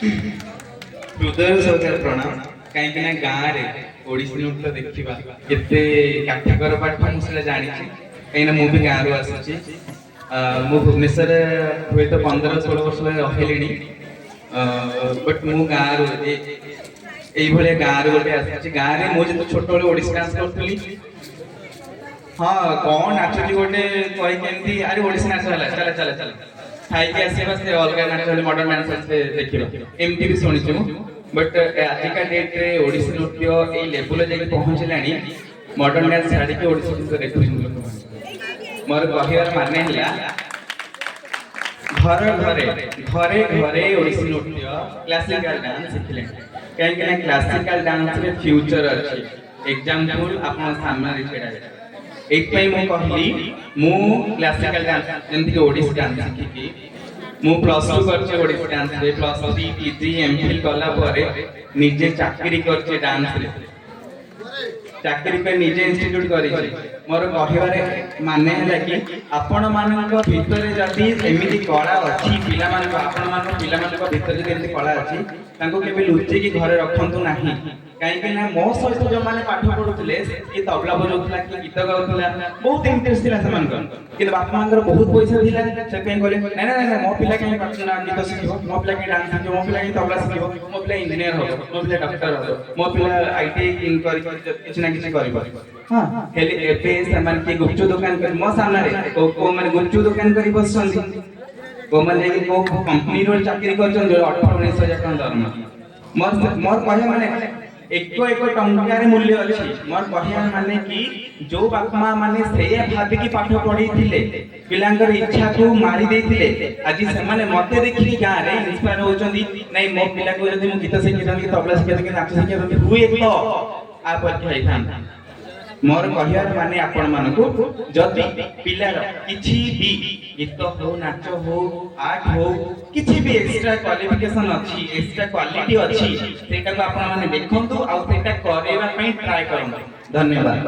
हृदय सहित प्रणाम कहीं गाँव में ओडिसी नृत्य देखा केते काठिकर पाठ मुझे जानी कहीं मुझे गाँव रू आसी मु भुवनेश्वर हुए तो 15-16 वर्ष रही बट मु गाँव ये गाँव गोटे आसी गाँव में मुझे छोट बड़े ओडिसी डांस करी हाँ कौन नाच गोटे कही अरे ओडिसी नाच है चल चल चल खाई आसवा से अलग नाच मॉडर्न डांस देखा एमती भी शुणी बट आजिका डेट रे ओडिसी नृत्य ये लेवल जाके पहुँचलानी मॉडर्न डांस छाड़ी ओडिसी नृत्य देखुं मोर कहर माने घर घरे घरे घरे ओडिसी नृत्य क्लासिकल डांस शिखले कहीं क्लासिकल डांस रे फ्यूचर अच्छी एग्जांपल आपन सामने छेड़ा एक मु कहली मु क्लासिकल डांस जमती ओडिसी डांस शिखिकी मु प्लस 2 करछे ओडिसी डांस रे प्लस 3 पीजी एमफिल कला परे निजे चाकरी करछे डांस रे चाकरी पे निजे इंस्टीट्यूट करी मोर कहबारे माने है कि आपण मानक भीतर जदि एमिति कला अछि पिला मानक आपण मानक पिला मानक भीतर जदि एमिति कला अछि तांको केबे लुचि की घरे रखंतु नाही कहीं ना मो सहित जो मैंने पाठ पढ़ुले कि तबला बजाउला कि गीत गाउला बहुत इंटरेस्ट थिला समान कि बापा मांगर बहुत पैसा थिला से कहीं कहले ना ना ना मो पिला कहीं पाठ ना गीत सिखिबो मो पिला कहीं डांस सिखिबो मो पिला कहीं तबला सिखिबो मो पिला इंजीनियर हो मो पिला डॉक्टर हो मो पिला आईटी इन करी किछ ना किछ करबो हां हेले एपे समान के गुपचुप दुकान कर मो सामने रे को माने गुपचुप दुकान करी बसछंदी को माने को कंपनी रो चाकरी करछन जो 18-19 हजार दरमा मोर कहे माने एक टंकार मूल्य अच्छी मोर कहया माने कि जो बापा माने से भाबी की पाठ पढ़ी थिले पिलांकर इच्छा को मारी देथिले आज से माने मते देखि गां रे इंस्पायर होचंदी नै मो पिला को जदि मु गीत सिखि दंती तबला सिखि दंती नाच सिखि दंती हुए तो आ पर खाइथान मोर कहया माने आपण मानको जदि पिलार किछि भी गीत हो नाच हो आर्ट हो किछि भी एक्स्ट्रा क्वालिफिकेशन अछि एक्स्ट्रा क्वालिटी अछि सेटा को आपण माने देखंतु आ सेटा करेवा पई ट्राई करंतु धन्यवाद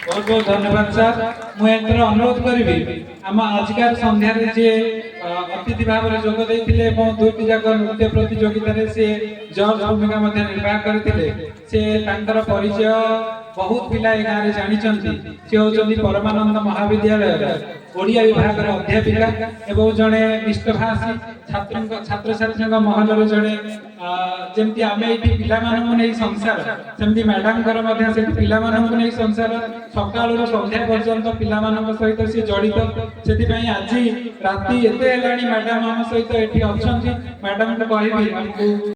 बहुत बहुत धन्यवाद सर मु एतर अनुरोध करिवि हम आजकार संध्या रे जे अतिथि भाव रे जोग दैथिले एवं दुईटी जाक नृत्य प्रतियोगिता रे से जज भूमिका मध्ये निर्वाह करथिले से तांकर परिचय बहुत पिला ए गारे जानि चंती से होचंदी परमानंद महाविद्यालय ओडिया विभाग रे अध्यापिका एवं जणे निष्ठभाषी छात्र छात्री महल रे जणे जेमती आमे एठी पिला मानन नै संसार सेमती मैडम कर मध्ये से पिला मानन नै संसार सकाळ रो संध्या पर्यंत पिला मानन सहित से जडित सेति पई आज राती एते हेलाणी मैडम हम सहित एठी अछंती मैडम को कहबी हमको